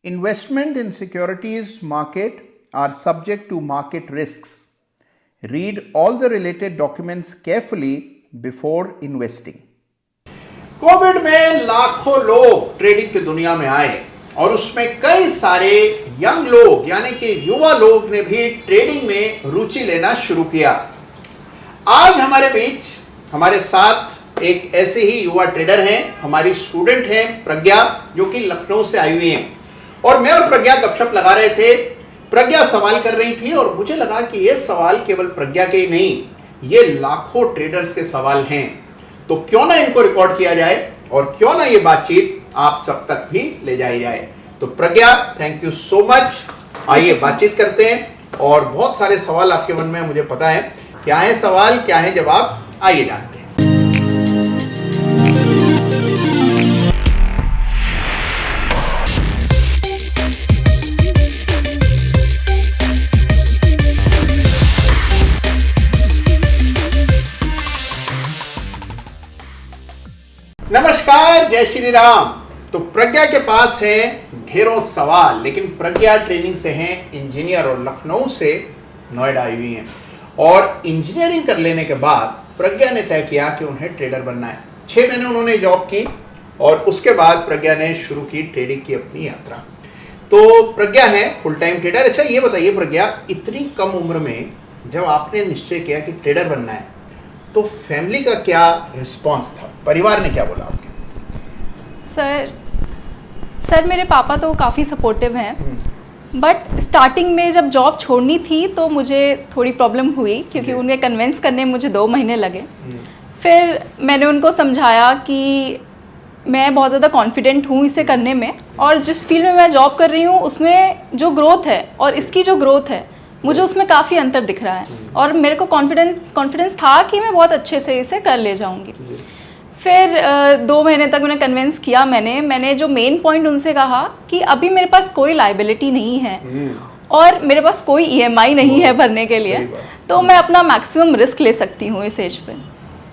Investment in securities market are subject to market risks. Read all the related documents carefully before investing. Covid में लाखों लोग trading की दुनिया में आए और उसमें कई सारे यंग लोग यानी कि युवा लोग ने भी ट्रेडिंग में रुचि लेना शुरू किया। आज हमारे बीच हमारे साथ एक ऐसे ही युवा ट्रेडर हैं, हमारी स्टूडेंट हैं प्रज्ञा, जो कि लखनऊ से आई हुई हैं। और मैं और प्रज्ञा गपशप लगा रहे थे। प्रज्ञा सवाल कर रही थी और मुझे लगा कि ये सवाल केवल प्रज्ञा के ही नहीं, ये लाखों ट्रेडर्स के सवाल हैं। तो क्यों ना इनको रिकॉर्ड किया जाए और क्यों ना ये बातचीत आप सब तक भी ले जाई जाए। तो प्रज्ञा, थैंक यू सो मच। आइए बातचीत करते हैं और बहुत सारे सवाल आपके मन में मुझे पता है। क्या है सवाल, क्या है जवाब, आइए जानते हैं। नमस्कार, जय श्री राम। तो प्रज्ञा के पास है ढेरों सवाल, लेकिन प्रज्ञा ट्रेनिंग से हैं इंजीनियर और लखनऊ से नोएडा आई हुई हैं। और इंजीनियरिंग कर लेने के बाद प्रज्ञा ने तय किया कि उन्हें ट्रेडर बनना है। 6 महीने उन्होंने जॉब की और उसके बाद प्रज्ञा ने शुरू की ट्रेडिंग की अपनी यात्रा। तो प्रज्ञा है फुल टाइम ट्रेडर। अच्छा ये बताइए प्रज्ञा, इतनी कम उम्र में जब आपने निश्चय किया कि ट्रेडर बनना है तो फैमिली का क्या रिस्पॉन्स था, परिवार ने क्या बोला आपके? सर मेरे पापा तो काफ़ी सपोर्टिव हैं, बट स्टार्टिंग में जब जॉब छोड़नी थी तो मुझे थोड़ी प्रॉब्लम हुई, क्योंकि उन्हें कन्विंस करने में मुझे 2 महीने लगे। फिर मैंने उनको समझाया कि मैं बहुत ज़्यादा कॉन्फिडेंट हूँ इसे करने में, और जिस फील्ड में मैं जॉब कर रही हूँ उसमें जो ग्रोथ है और इसकी जो ग्रोथ है मुझे उसमें काफ़ी अंतर दिख रहा है, और मेरे को कॉन्फिडेंस था कि मैं बहुत अच्छे से इसे कर ले जाऊंगी। फिर 2 महीने तक उन्हें कन्विंस किया। मैंने जो मेन पॉइंट उनसे कहा कि अभी मेरे पास कोई लायबिलिटी नहीं है और मेरे पास कोई ईएमआई नहीं है भरने के लिए, तो मैं अपना मैक्सिमम रिस्क ले सकती हूँ इस एज पे।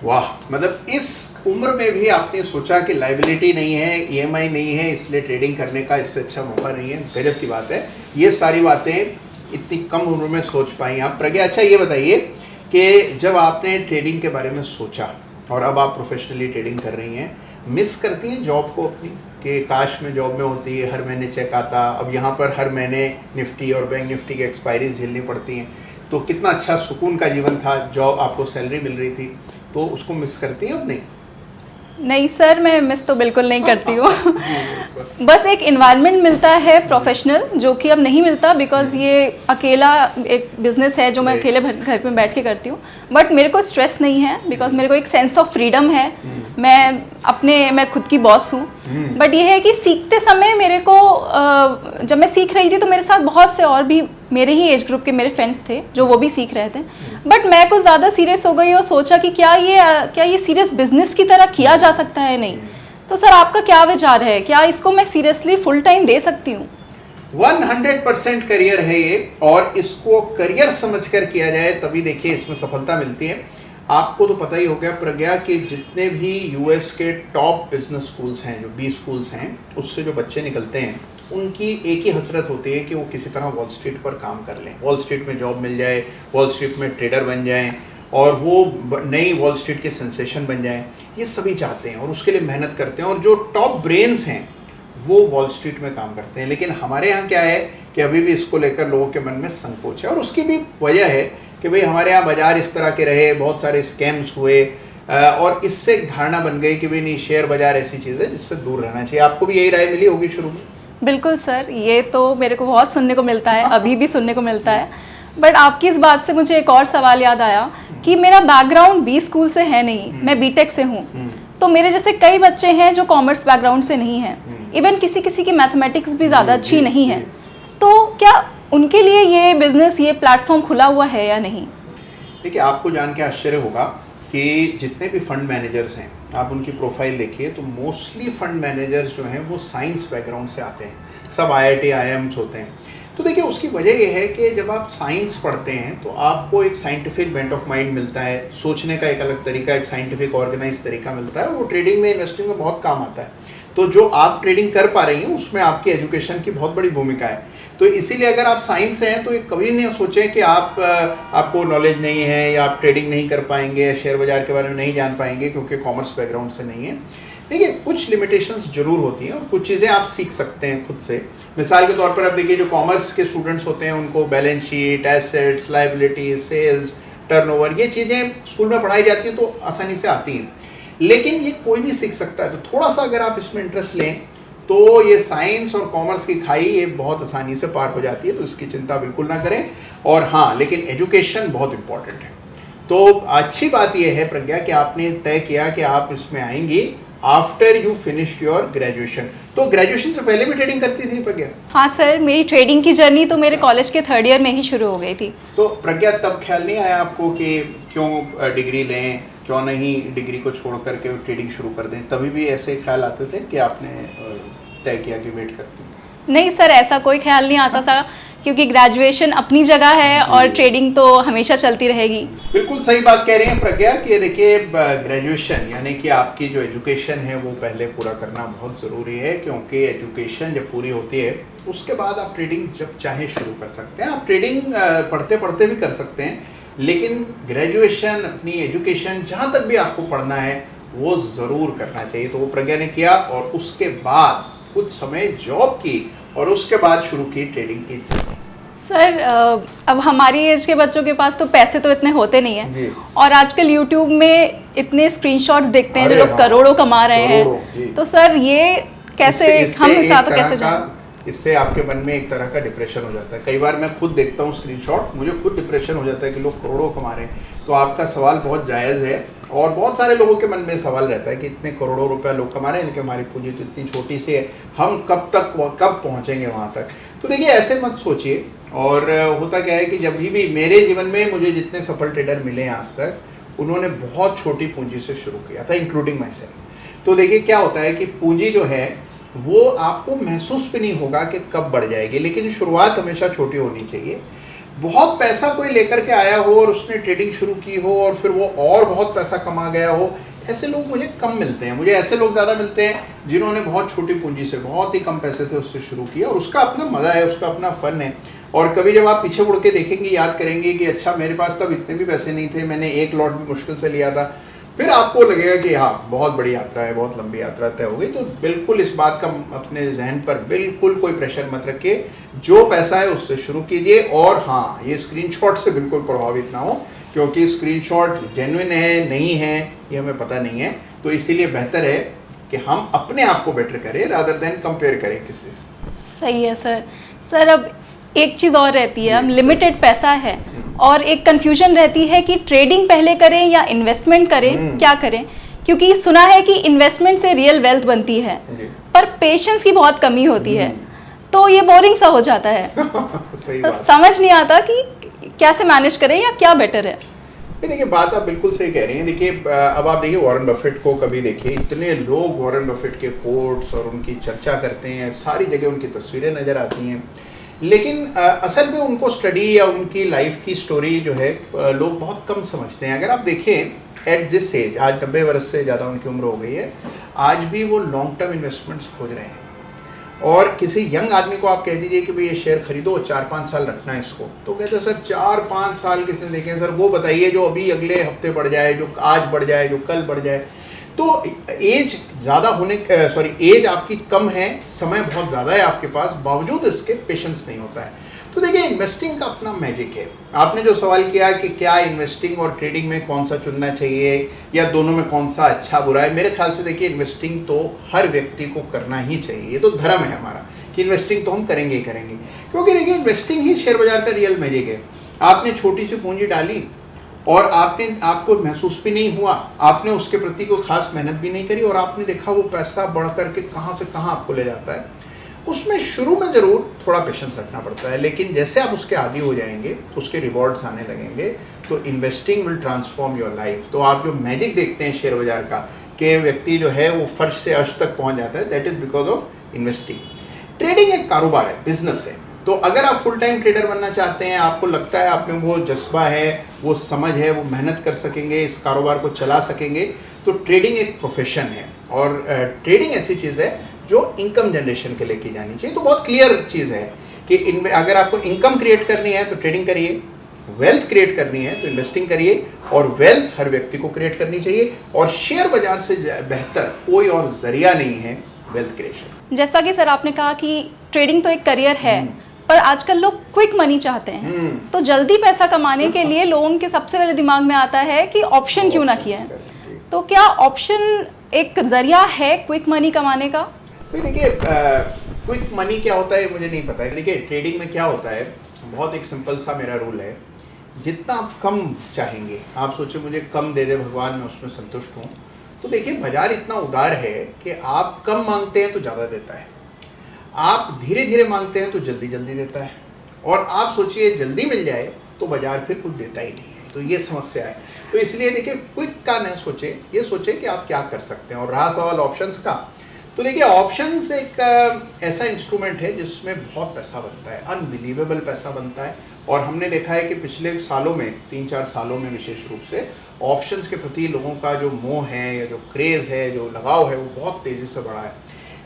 वाह, मतलब इस उम्र में भी आपने सोचा कि लायबिलिटी नहीं है, ईएमआई नहीं है, इसलिए ट्रेडिंग करने का इससे अच्छा मौका नहीं है। गजब की बात है, ये सारी बातें इतनी कम उम्र में सोच पाई आप प्रज्ञा। अच्छा ये बताइए कि जब आपने ट्रेडिंग के बारे में सोचा और अब आप प्रोफेशनली ट्रेडिंग कर रही हैं, मिस करती हैं जॉब को अपनी, कि काश में जॉब में होती है, हर महीने चेक आता, अब यहाँ पर हर महीने निफ्टी और बैंक निफ्टी की एक्सपायरीज झेलनी पड़ती हैं, तो कितना अच्छा सुकून का जीवन था, जॉब आपको सैलरी मिल रही थी, तो उसको मिस करती हैं अब नहीं? नहीं सर, मैं मिस तो बिल्कुल नहीं करती हूँ। बस एक इन्वायरमेंट मिलता है प्रोफेशनल, जो कि अब नहीं मिलता, बिकॉज ये अकेला एक बिजनेस है जो मैं अकेले घर में बैठ के करती हूँ। बट मेरे को स्ट्रेस नहीं है, बिकॉज मेरे को एक सेंस ऑफ फ्रीडम है। मैं खुद की बॉस हूँ। बट ये है कि सीखते समय मेरे को जब मैं सीख रही थी तो मेरे साथ बहुत से और भी मेरे ही एज ग्रुप के मेरे फ्रेंड्स थे जो वो भी सीख रहे थे। बट मैं कुछ ज़्यादा सीरियस हो गई और सोचा कि क्या ये सीरियस बिजनेस की तरह किया जा सकता है? नहीं। तो सर आपका क्या विचार है, क्या इसको मैं सीरियसली फुल टाइम दे सकती हूँ? 100% करियर है ये, और इसको करियर समझकर किया जाए तभी देखिए इसमें सफलता मिलती है। आपको तो पता ही हो गया प्रज्ञा कि जितने भी यूएस के टॉप बिजनेस स्कूल्स हैं, जो बी स्कूल्स हैं, उससे जो बच्चे निकलते हैं उनकी एक ही हसरत होती है कि वो किसी तरह वॉल स्ट्रीट पर काम कर लें, वॉल स्ट्रीट में जॉब मिल जाए, वॉल स्ट्रीट में ट्रेडर बन जाएं और वो नई वॉल स्ट्रीट के सेंसेशन बन जाएं। ये सभी चाहते हैं और उसके लिए मेहनत करते हैं, और जो टॉप ब्रेन्स हैं वो वॉल स्ट्रीट में काम करते हैं। लेकिन हमारे यहाँ क्या है कि अभी भी इसको लेकर लोगों के मन में संकोच है, और उसकी भी वजह है कि भाई हमारे यहाँ बाजार इस तरह के रहे, बहुत सारे स्कैम्स हुए, और इससे एक धारणा बन गई कि भाई नहीं, शेयर बाजार ऐसी चीज़ है जिससे दूर रहना चाहिए। आपको भी यही राय मिली होगी शुरू में? बिल्कुल सर, ये तो मेरे को बहुत सुनने को मिलता है, अभी भी सुनने को मिलता है। बट आपकी इस बात से मुझे एक और सवाल याद आया कि मेरा बैकग्राउंड बी स्कूल से है नहीं, मैं बीटेक से हूँ। तो मेरे जैसे कई बच्चे हैं जो कॉमर्स बैकग्राउंड से नहीं हैं, इवन किसी की मैथमेटिक्स भी ज़्यादा अच्छी नहीं है। तो क्या उनके लिए ये बिजनेस, ये प्लेटफॉर्म खुला हुआ है या नहीं? देखिए, आपको जान के आश्चर्य होगा कि जितने भी फंड मैनेजर्स हैं, आप उनकी प्रोफाइल देखिए तो मोस्टली फंड मैनेजर्स जो हैं वो साइंस बैकग्राउंड से आते हैं, सब आईआईटी आईआईएम्स होते हैं। तो देखिए उसकी वजह यह है कि जब आप साइंस पढ़ते हैं तो आपको एक साइंटिफिक बेंट ऑफ माइंड मिलता है, सोचने का एक अलग तरीका, एक साइंटिफिक ऑर्गेनाइज तरीका मिलता है, वो ट्रेडिंग में, इन्वेस्टिंग में बहुत काम आता है। तो जो आप ट्रेडिंग कर पा रही हैं उसमें आपकी एजुकेशन की बहुत बड़ी भूमिका है। तो इसीलिए अगर आप साइंस हैं तो ये कभी नहीं सोचें कि आपको नॉलेज नहीं है या आप ट्रेडिंग नहीं कर पाएंगे या शेयर बाजार के बारे में नहीं जान पाएंगे क्योंकि कॉमर्स बैकग्राउंड से नहीं है। देखिए, कुछ लिमिटेशंस जरूर होती हैं और कुछ चीज़ें आप सीख सकते हैं खुद से। मिसाल के तौर पर आप देखिए, जो कॉमर्स के स्टूडेंट्स होते हैं उनको balance sheet, assets, liabilities, sales, turnover, ये चीज़ें स्कूल में पढ़ाई जाती हैं तो आसानी से आती हैं, लेकिन ये कोई भी सीख सकता है। तो थोड़ा सा अगर आप इसमें इंटरेस्ट लें तो ये साइंस और कॉमर्स की खाई ये बहुत आसानी से पार हो जाती है, तो इसकी चिंता बिल्कुल ना करें। और हाँ, लेकिन एजुकेशन बहुत इंपॉर्टेंट है। तो अच्छी बात यह है प्रज्ञा कि आपने तय किया कि आप इसमें आएंगी after you finish your graduation. तो ग्रेजुएशन से पहले भी ट्रेडिंग करती थी प्रज्ञा? हाँ सर, मेरी ट्रेडिंग की जर्नी तो मेरे कॉलेज के 3rd ईयर में ही शुरू हो गई थी। तो प्रज्ञा, तब ख्याल नहीं आया आपको कि क्यों डिग्री लें, क्यों नहीं डिग्री को छोड़ करके ट्रेडिंग शुरू कर दें? तभी भी ऐसे ख्याल आते थे कि आपने तय किया कि वेट करते? नहीं सर, ऐसा कोई ख्याल नहीं आता था, क्योंकि ग्रेजुएशन अपनी जगह है और ट्रेडिंग तो हमेशा चलती रहेगी। बिल्कुल सही बात कह रही हैं प्रज्ञा कि देखिए, ग्रेजुएशन यानी कि आपकी जो एजुकेशन है वो पहले पूरा करना बहुत ज़रूरी है, क्योंकि एजुकेशन जब पूरी होती है उसके बाद आप ट्रेडिंग जब चाहे शुरू कर सकते हैं। आप ट्रेडिंग पढ़ते पढ़ते भी कर सकते हैं, लेकिन ग्रेजुएशन, अपनी एजुकेशन जहाँ तक भी आपको पढ़ना है वो ज़रूर करना चाहिए। तो वो प्रज्ञा ने किया और उसके बाद कुछ समय जॉब की और उसके बाद शुरू की ट्रेडिंग की जर्नी। सर, अब हमारी एज के बच्चों के पास तो पैसे तो इतने होते नहीं हैं, और आजकल यूट्यूब में इतने स्क्रीनशॉट्स देखते हैं जो लोग करोड़ों कमा रहे हैं। तो सर ये कैसे हम साथ कैसे जाएं? इससे आपके मन में एक तरह का डिप्रेशन हो जाता है। कई बार मैं खुद देखता हूँ स्क्रीनशॉट, मुझे खुद डिप्रेशन हो जाता है कि लोग करोड़ों कमा रहे हैं। तो आपका सवाल बहुत जायज़ है और बहुत सारे लोगों के मन में सवाल रहता है कि इतने करोड़ों रुपया लोग कमा रहे हैं, इनकी हमारी पूंजी तो इतनी छोटी सी है, हम कब पहुँचेंगे वहाँ तक? तो देखिए, ऐसे मत सोचिए। और होता क्या है कि जब भी मेरे जीवन में मुझे जितने सफल ट्रेडर मिले हैं आज तक, उन्होंने बहुत छोटी पूंजी से शुरू किया था, इंक्लूडिंग माई सेल्फ। तो देखिए क्या होता है कि पूंजी जो है वो आपको महसूस भी नहीं होगा कि कब बढ़ जाएगी, लेकिन शुरुआत हमेशा छोटी होनी चाहिए। बहुत पैसा कोई लेकर के आया हो और उसने ट्रेडिंग शुरू की हो और फिर वो और बहुत पैसा कमा गया हो, ऐसे लोग मुझे कम मिलते हैं। मुझे ऐसे लोग ज़्यादा मिलते हैं जिन्होंने बहुत छोटी पूंजी से, बहुत ही कम पैसे थे, उससे शुरू किया और उसका अपना मज़ा है, उसका अपना फ़न है। और कभी जब आप पीछे मुड़ के देखेंगे, याद करेंगे कि अच्छा मेरे पास तब इतने भी पैसे नहीं थे, मैंने एक लॉट भी मुश्किल से लिया था, फिर आपको लगेगा कि हाँ, बहुत बड़ी यात्रा है, बहुत लंबी यात्रा तय हो गई। तो बिल्कुल इस बात का अपने जहन पर बिल्कुल कोई प्रेशर मत रखिए, जो पैसा है उससे शुरू कीजिए। और हाँ, ये स्क्रीनशॉट से बिल्कुल प्रभावित ना हो, क्योंकि स्क्रीनशॉट जेन्युइन है नहीं है ये हमें पता नहीं है। तो इसीलिए बेहतर है कि हम अपने आप को बेटर करें रादर देन कंपेयर करें किसी से। सही है सर। सर, अब एक चीज़ और रहती है, लिमिटेड पैसा है और एक कंफ्यूजन रहती है कि ट्रेडिंग पहले करें या इन्वेस्टमेंट करें, क्या करें? क्योंकि सुना है कि इन्वेस्टमेंट से रियल वेल्थ बनती है, पर पेशेंस की बहुत कमी होती है, तो ये बोरिंग सा हो जाता है। तो समझ नहीं आता कि कैसे मैनेज करें या क्या बेटर है। देखिए, बात आप बिल्कुल सही कह रही हैं। देखिए, अब आप देखिए वॉरेन बफेट को, कभी देखिए इतने लोग वॉरेन बफेट के कोट्स और उनकी चर्चा करते हैं, सारी जगह उनकी तस्वीरें नज़र आती हैं, लेकिन असल में उनको स्टडी या उनकी लाइफ की स्टोरी जो है लोग बहुत कम समझते हैं। अगर आप देखें एट दिस एज, आज 90 वर्ष से ज़्यादा उनकी उम्र हो गई है, आज भी वो लॉन्ग टर्म इन्वेस्टमेंट्स खोज रहे हैं। और किसी यंग आदमी को आप कह दीजिए कि भाई ये शेयर खरीदो, 4-5 साल रखना है इसको, तो कहते हैं सर 4-5 साल किसने देखे? सर वो बताइए जो अभी अगले हफ्ते बढ़ जाए, जो आज बढ़ जाए, जो कल बढ़ जाए। तो एज ज़्यादा होने एज आपकी कम है, समय बहुत ज़्यादा है आपके पास, बावजूद इसके पेशेंस नहीं होता है। तो देखिए, इन्वेस्टिंग का अपना मैजिक है। आपने जो सवाल किया कि क्या इन्वेस्टिंग और ट्रेडिंग में कौन सा चुनना चाहिए या दोनों में कौन सा अच्छा बुरा है, मेरे ख्याल से देखिए इन्वेस्टिंग तो हर व्यक्ति को करना ही चाहिए। ये तो धर्म है हमारा कि इन्वेस्टिंग तो हम करेंगे ही करेंगे, क्योंकि देखिए इन्वेस्टिंग ही शेयर बाजार का रियल मैजिक है। आपने छोटी सी पूंजी डाली और आपको महसूस भी नहीं हुआ, आपने उसके प्रति कोई खास मेहनत भी नहीं करी और आपने देखा वो पैसा बढ़ करके कहाँ से कहाँ आपको ले जाता है। उसमें शुरू में ज़रूर थोड़ा पेशेंस रखना पड़ता है, लेकिन जैसे आप उसके आदी हो जाएंगे, उसके रिवॉर्ड्स आने लगेंगे, तो investing will transform your life. तो आप जो मैजिक देखते हैं शेयर बाजार का कि व्यक्ति जो है वो फर्श से अर्श तक पहुंच जाता है, that is because of investing. Trading एक कारोबार है, बिजनेस है। तो अगर आप फुल टाइम ट्रेडर बनना चाहते हैं, आपको लगता है आप में वो जज्बा है, वो समझ है, वो मेहनत कर सकेंगे, इस कारोबार को चला सकेंगे, तो ट्रेडिंग एक प्रोफेशन है। और ट्रेडिंग ऐसी चीज़ है जो इनकम जनरेशन के लिए की जानी चाहिए। तो बहुत क्लियर चीज़ है कि इनमें अगर आपको इनकम क्रिएट करनी है तो ट्रेडिंग करिए, वेल्थ क्रिएट करनी है तो इन्वेस्टिंग करिए, और वेल्थ हर व्यक्ति को क्रिएट करनी चाहिए, और शेयर बाजार से बेहतर कोई और जरिया नहीं है वेल्थ क्रिएशन। जैसा कि सर आपने कहा कि ट्रेडिंग तो एक करियर है, पर आजकल लोग क्विक मनी चाहते हैं, तो जल्दी पैसा कमाने के लिए लोगों के सबसे पहले दिमाग में आता है कि ऑप्शन क्यों ना किया है। तो क्या ऑप्शन एक जरिया है क्विक मनी कमाने का? देखिए क्विक मनी क्या होता है मुझे नहीं पता है। देखिए ट्रेडिंग में क्या होता है, बहुत एक सिंपल सा मेरा रूल है, जितना आप कम चाहेंगे, आप सोचे मुझे कम दे दे भगवान, मैं उसमें संतुष्ट हूँ। तो देखिए बाजार इतना उदार है कि आप कम मांगते हैं तो ज़्यादा देता है, आप धीरे धीरे मांगते हैं तो जल्दी जल्दी देता है, और आप सोचिए जल्दी मिल जाए तो बाजार फिर कुछ देता ही नहीं है। तो ये समस्या है। तो इसलिए देखिए क्विक का न सोचे, ये सोचे कि आप क्या कर सकते हैं। और रहा सवाल ऑप्शंस का, तो देखिए ऑप्शंस एक ऐसा इंस्ट्रूमेंट है जिसमें बहुत पैसा बनता है, अनबिलीवेबल पैसा बनता है। और हमने देखा है कि पिछले सालों में, 3-4 सालों में विशेष रूप से ऑप्शंस के प्रति लोगों का जो मोह है या जो क्रेज़ है, जो लगाव है, वो बहुत तेज़ी से बढ़ा है।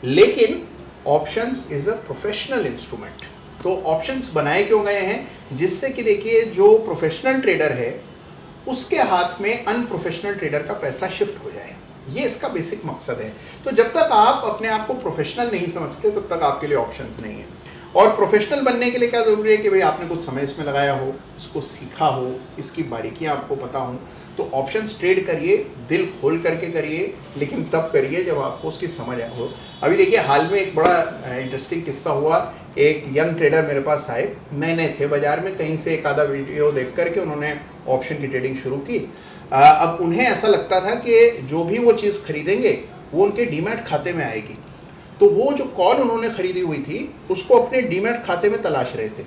लेकिन options is a professional instrument. तो ऑप्शंस बनाए क्यों गए हैं? जिससे कि देखिए जो प्रोफेशनल ट्रेडर है उसके हाथ में अनप्रोफेशनल ट्रेडर का पैसा शिफ्ट हो जाए, ये इसका बेसिक मकसद है। तो जब तक आप अपने आप को प्रोफेशनल नहीं समझते तब तक आपके लिए ऑप्शंस नहीं है। और प्रोफेशनल बनने के लिए क्या ज़रूरी है कि भाई आपने कुछ समय इसमें लगाया हो, इसको सीखा हो, इसकी बारीकियां आपको पता हो। तो ऑप्शंस ट्रेड करिए, दिल खोल करके करिए, लेकिन तब करिए जब आपको उसकी समझ हो। अभी देखिए हाल में एक बड़ा इंटरेस्टिंग किस्सा हुआ। एक यंग ट्रेडर मेरे पास आए, नए नए थे बाजार में, कहीं से एक आधा वीडियो देख करके उन्होंने ऑप्शन की ट्रेडिंग शुरू की। अब उन्हें ऐसा लगता था कि जो भी वो चीज़ खरीदेंगे वो उनके डीमैट खाते में आएगी। तो वो जो कॉल उन्होंने खरीदी हुई थी उसको अपने डीमैट खाते में तलाश रहे थे।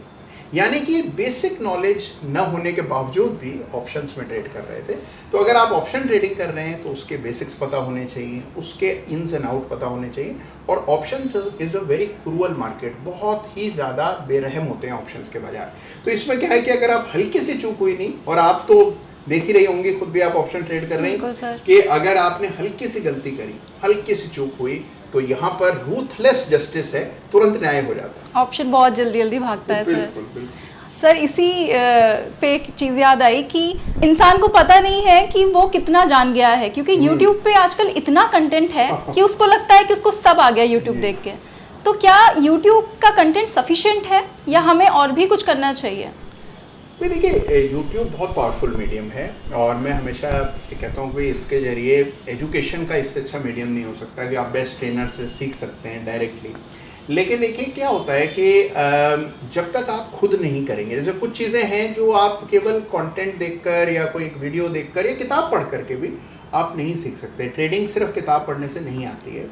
यानी कि बेसिक नॉलेज न होने के बावजूद भी ऑप्शंस में ट्रेड कर रहे थे। तो अगर आप ऑप्शन ट्रेडिंग कर रहे हैं तो उसके बेसिक्स पता होने चाहिए, उसके इन्स एंड आउट पता होने चाहिए। और options is a very cruel market, बहुत ही ज़्यादा बेरहम होते हैं ऑप्शंस के बाजार। तो इसमें क्या है कि अगर आप हल्की सी चूक हुई नहीं, और आप तो देख ही रही होंगी, खुद भी आप ऑप्शन ट्रेड कर रहे हैं, कि अगर आपने हल्की सी गलती करी, हल्की सी चूक हुई, तो यहाँ पर रूथलेस जस्टिस है, तुरंत न्याय हो जाता है। ऑप्शन बहुत जल्दी जल्दी भागता है। बिल्कुल बिल्कुल। सर इसी पे एक चीज़ याद आई कि इंसान को पता नहीं है कि वो कितना जान गया है, क्योंकि यूट्यूब पे आजकल इतना कंटेंट है कि उसको लगता है कि उसको सब आ गया यूट्यूब देख के। तो क्या यूट्यूब का कंटेंट सफिशिएंट है या हमें और भी कुछ करना चाहिए? देखिए यूट्यूब बहुत पावरफुल मीडियम है, और मैं हमेशा कहता हूँ कि इसके जरिए एजुकेशन का इससे अच्छा मीडियम नहीं हो सकता कि आप बेस्ट ट्रेनर से सीख सकते हैं डायरेक्टली। लेकिन देखिए क्या होता है कि जब तक आप खुद नहीं करेंगे, जैसे कुछ चीज़ें हैं जो आप केवल कंटेंट देखकर या कोई एक वीडियो देखकर या किताब पढ़ करके भी आप नहीं सीख सकते। ट्रेडिंग सिर्फ किताब पढ़ने से नहीं आती है,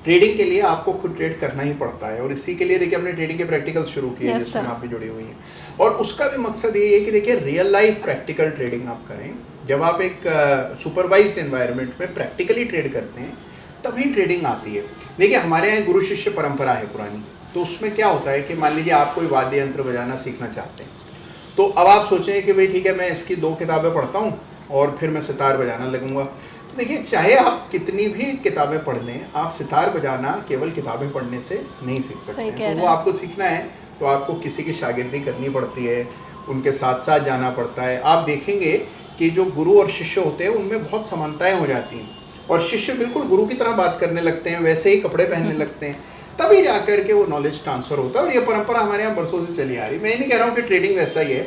ट्रेडिंग के लिए आपको खुद ट्रेड करना ही पड़ता है। और इसी के लिए देखिए हमने ट्रेडिंग के प्रैक्टिकल शुरू किए, जिसमें आप भी जुड़ी हुई हैं। और उसका भी मकसद ये है कि देखिए रियल लाइफ प्रैक्टिकल ट्रेडिंग आप करें। जब आप एक सुपरवाइज्ड एनवायरनमेंट में प्रैक्टिकली ट्रेड करते हैं तभी ट्रेडिंग आती है। देखिए हमारे यहाँ गुरु शिष्य परंपरा है पुरानी, तो उसमें क्या होता है कि मान लीजिए आप कोई वाद्य यंत्र बजाना सीखना चाहते हैं, तो अब आप सोचें कि भाई ठीक है मैं इसकी 2 किताबें पढ़ता हूँ और फिर मैं सितार बजाना लगूंगा। तो देखिए चाहे आप कितनी भी किताबें पढ़ लें, आप सितार बजाना केवल किताबें पढ़ने से नहीं सीख सकते। तो वो आपको सीखना है तो आपको किसी की शागिर्दी करनी पड़ती है, उनके साथ साथ जाना पड़ता है। आप देखेंगे कि जो गुरु और शिष्य होते हैं उनमें बहुत समानताएं हो जाती हैं, और शिष्य बिल्कुल गुरु की तरह बात करने लगते हैं, वैसे ही कपड़े पहनने लगते हैं, तभी जाकर के वो नॉलेज ट्रांसफर होता है। और ये परंपरा हमारे यहाँ बरसों से चली आ रही। मैं नहीं कह रहा हूँ कि ट्रेडिंग वैसा ही है,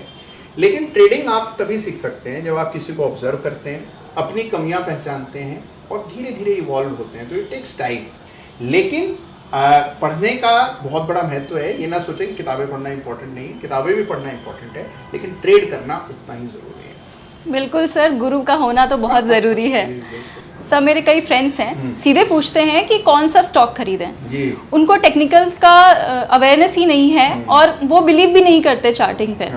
लेकिन ट्रेडिंग आप तभी सीख सकते हैं जब आप किसी को ऑब्जर्व करते हैं, अपनी कमियां पहचानते हैं और धीरे धीरे इवॉल्व होते हैं। तो इट टेक्स टाइम। लेकिन पढ़ने का बहुत बड़ा महत्व है। ये ना सोचें कि किताबें पढ़ना इंपॉर्टेंट नहीं है, किताबें भी पढ़ना इंपॉर्टेंट है, लेकिन ट्रेड करना उतना ही ज़रूरी है। बिल्कुल सर, गुरु का होना तो बहुत ज़रूरी है। सर मेरे कई फ्रेंड्स हैं, सीधे पूछते हैं कि कौन सा स्टॉक खरीदें। जी। उनको टेक्निकल्स का अवेयरनेस ही नहीं है और वो बिलीव भी नहीं करते चार्टिंग पे।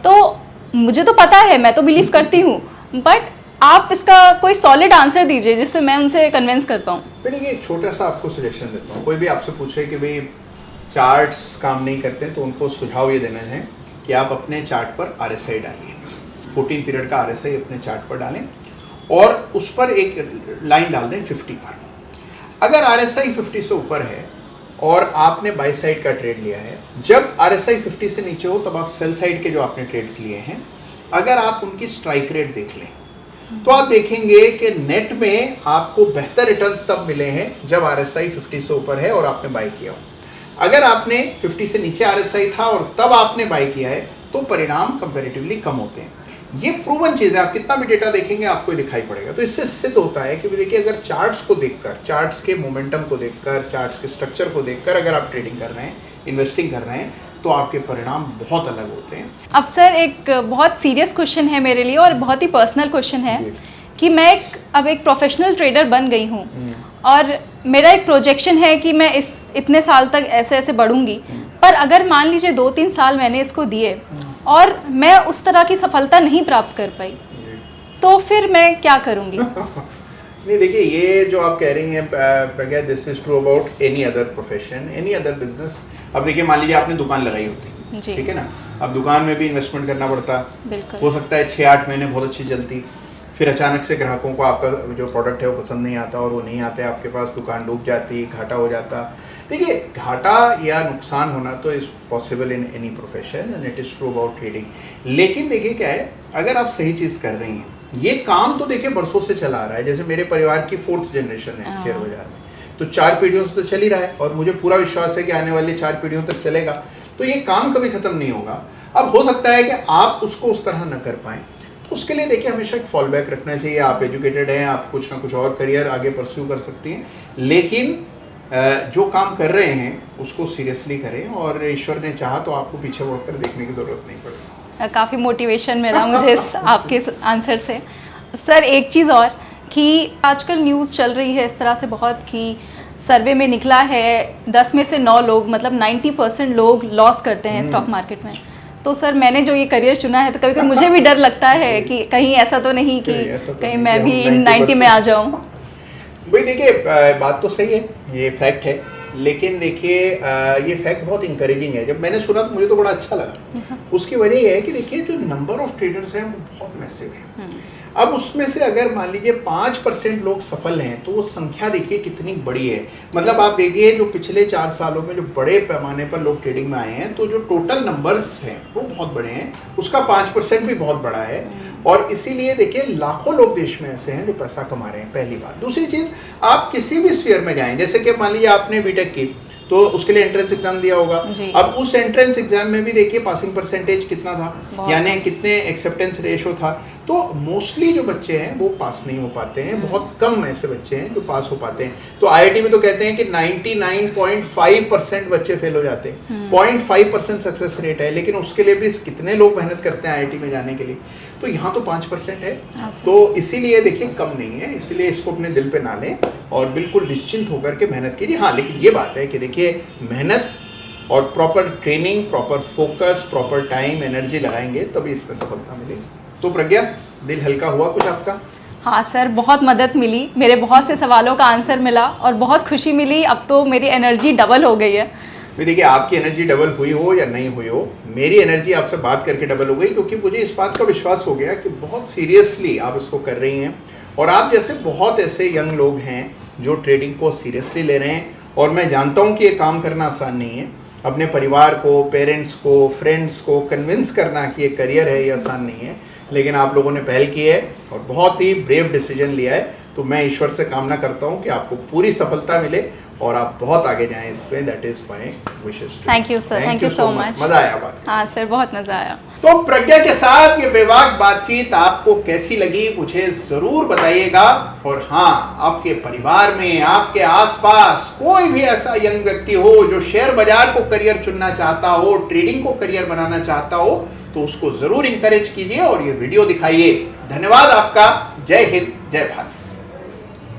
तो मुझे तो पता है, मैं तो बिलीव करती हूँ, बट आप इसका कोई सॉलिड आंसर दीजिए जिससे मैं उनसे कन्विंस कर पाऊँ। देखिए एक छोटा सा आपको सजेशन देता हूँ। कोई भी आपसे पूछे कि भाई चार्ट्स काम नहीं करते, तो उनको सुझाव ये देना है कि आप अपने चार्ट पर RSI डालिए, 14 पीरियड का RSI अपने चार्ट पर डालें और उस पर एक लाइन डाल दें 50 पर। अगर RSI 50 से ऊपर है और आपने बाय साइड का ट्रेड लिया है, जब RSI 50 से नीचे हो तब आप सेल साइड के जो आपने ट्रेड्स लिए हैं, अगर आप उनकी स्ट्राइक रेट देख लें तो आप देखेंगे कि नेट में आपको बेहतर रिटर्न्स तब मिले हैं जब RSI 50 से ऊपर है और आपने बाय किया हो। अगर आपने 50 से नीचे RSI था और तब आपने बाय किया है तो परिणाम कंपैरेटिवली कम होते हैं। ये प्रूवन चीज़ है, आप कितना भी डेटा देखेंगे आपको दिखाई पड़ेगा। तो इससे सिद्ध होता है कि देखिए, अगर चार्ट्स को देखकर, चार्ट्स के मोमेंटम को देखकर, चार्ट्स के स्ट्रक्चर को देखकर अगर आप ट्रेडिंग कर रहे हैं, इन्वेस्टिंग कर रहे हैं, तो आपके परिणाम बहुत अलग होते हैं। अब सर एक बहुत सीरियस क्वेश्चन है मेरे लिए और बहुत ही पर्सनल क्वेश्चन है कि मैं अब एक प्रोफेशनल ट्रेडर बन गई हूँ और मेरा एक प्रोजेक्शन है कि मैं इतने साल तक ऐसे ऐसे बढ़ूंगी, पर अगर मान लीजिए 2-3 साल मैंने इसको दिए और मैं उस तरह की सफलता नहीं प्राप्त कर पाई, तो फिर मैं क्या करूंगी? नहीं, देखिए, ये जो आप कह रही हैं Pragya, this is true about any other profession, any other business. अब देखिए, मान लीजिए आपने दुकान लगाई होती, ठीक है ना, अब दुकान में भी इन्वेस्टमेंट करना पड़ता, हो सकता है 6-8 महीने बहुत अच्छी चलती, फिर अचानक से ग्राहकों को आपका जो प्रोडक्ट है वो पसंद नहीं आता और वो नहीं आते आपके पास, दुकान डूब जाती, घाटा हो जाता। देखिए, घाटा या नुकसान होना तो is possible in any profession and it is true about trading. लेकिन देखिए क्या है, अगर आप सही चीज़ कर रही हैं, ये काम तो देखिए बरसों से चला आ रहा है। जैसे मेरे परिवार की 4th जनरेशन है शेयर बाजार में, तो 4 पीढ़ियों से तो चल ही रहा है और मुझे पूरा विश्वास है कि आने वाली 4 पीढ़ियों तक चलेगा। तो ये काम कभी खत्म नहीं होगा। अब हो सकता है कि आप उसको उस तरह न कर पाएँ, तो उसके लिए देखिए हमेशा एक फॉल बैक रखना चाहिए। आप एजुकेटेड हैं, आप कुछ ना कुछ और करियर आगे परस्यू कर सकती हैं, लेकिन जो काम कर रहे हैं उसको सीरियसली करें और ईश्वर ने चाहा तो आपको पीछे मुड़कर देखने की ज़रूरत नहीं पड़ेगी। काफ़ी मोटिवेशन मिला मुझे आपके आंसर से। सर एक चीज़ और कि आजकल न्यूज़ चल रही है इस तरह से बहुत कि सर्वे में निकला है 10 में से 9 लोग, मतलब 90% लोग लॉस करते हैं स्टॉक मार्केट में। तो सर मैंने जो ये करियर चुना है, तो कभी कभी मुझे भी डर लगता है कि कहीं ऐसा तो नहीं कि कहीं मैं भी इन 90 में आ जाऊं। भाई देखिए, बात तो सही है, ये फैक्ट है, लेकिन देखिए ये फैक्ट बहुत इंकरेजिंग है। जब मैंने सुना तो मुझे तो बड़ा अच्छा लगा। उसकी वजह यह है कि देखिए, जो नंबर ऑफ ट्रेडर्स हैं वो बहुत मैसिव है। अब उसमें से अगर मान लीजिए 5% लोग सफल हैं, तो वो संख्या देखिए कितनी बड़ी है। मतलब आप देखिए, जो पिछले 4 सालों में जो बड़े पैमाने पर लोग ट्रेडिंग में आए हैं, तो जो टोटल नंबर्स हैं वो बहुत बड़े हैं, उसका 5% भी बहुत बड़ा है। और इसीलिए देखिए, लाखों लोग देश में ऐसे हैं जो पैसा कमा रहे हैं, पहली बात। दूसरी चीज़, आप किसी भी स्फीयर में जाएं, जैसे कि मान लीजिए आपने बीटेक की, तो उसके लिए एंट्रेंस एग्जाम दिया होगा। अब उस एंट्रेंस एग्जाम में भी देखिए पासिंग परसेंटेज कितना था, यानी कितने एक्सेप्टेंस रेशो था। तो मोस्टली जो बच्चे हैं वो पास नहीं हो पाते हैं, बहुत कम ऐसे बच्चे हैं जो पास हो पाते हैं। तो आईआईटी में तो कहते हैं कि 99.5% बच्चे फेल हो जाते हैं, 0.5% सक्सेस रेट है। लेकिन उसके लिए भी कितने लोग मेहनत करते हैं आईआईटी में जाने के लिए, तो यहाँ तो 5% है। तो इसीलिए देखिए कम नहीं है, इसीलिए इसको अपने दिल पे ना लें और बिल्कुल निश्चिंत होकर के मेहनत कीजिए। हाँ, लेकिन ये बात है कि देखिए, मेहनत और proper training, proper focus, proper time, energy लगाएंगे तभी इसमें सफलता मिलेगी। तो प्रज्ञा, दिल हल्का हुआ कुछ आपका? हाँ सर, बहुत मदद मिली, मेरे बहुत से सवालों का आंसर मिला और बहुत खुशी मिली। अब तो मेरी एनर्जी डबल हो गई है। देखिए, आपकी एनर्जी डबल हुई हो या नहीं हुई हो, मेरी एनर्जी आपसे बात करके डबल हो गई, क्योंकि मुझे इस बात का विश्वास हो गया कि बहुत सीरियसली आप इसको कर रही हैं। और आप जैसे बहुत ऐसे यंग लोग हैं जो ट्रेडिंग को सीरियसली ले रहे हैं। और मैं जानता हूँ कि ये काम करना आसान नहीं है। अपने परिवार को, पेरेंट्स को, फ्रेंड्स को कन्विंस करना कि ये करियर है, ये आसान नहीं है। लेकिन आप लोगों ने पहल की है और बहुत ही ब्रेव डिसीजन लिया है। तो मैं ईश्वर से कामना करता हूँ कि आपको पूरी सफलता मिले और आप बहुत आगे जाएं इसमें। That is my wishes. Thank you sir, thank you so much. मजा आया बात। हाँ सर, बहुत मजा आया। तो प्रज्ञा के साथ ये बेबाक बातचीत आपको कैसी लगी मुझे जरूर बताइएगा। और हाँ, आपके परिवार में, आपके आसपास कोई भी ऐसा यंग व्यक्ति हो जो शेयर बाजार को करियर चुनना चाहता हो, ट्रेडिंग को करियर बनाना चाहता हो, तो उसको जरूर इंकरेज कीजिए और ये वीडियो दिखाइए। धन्यवाद आपका। जय हिंद, जय भारत।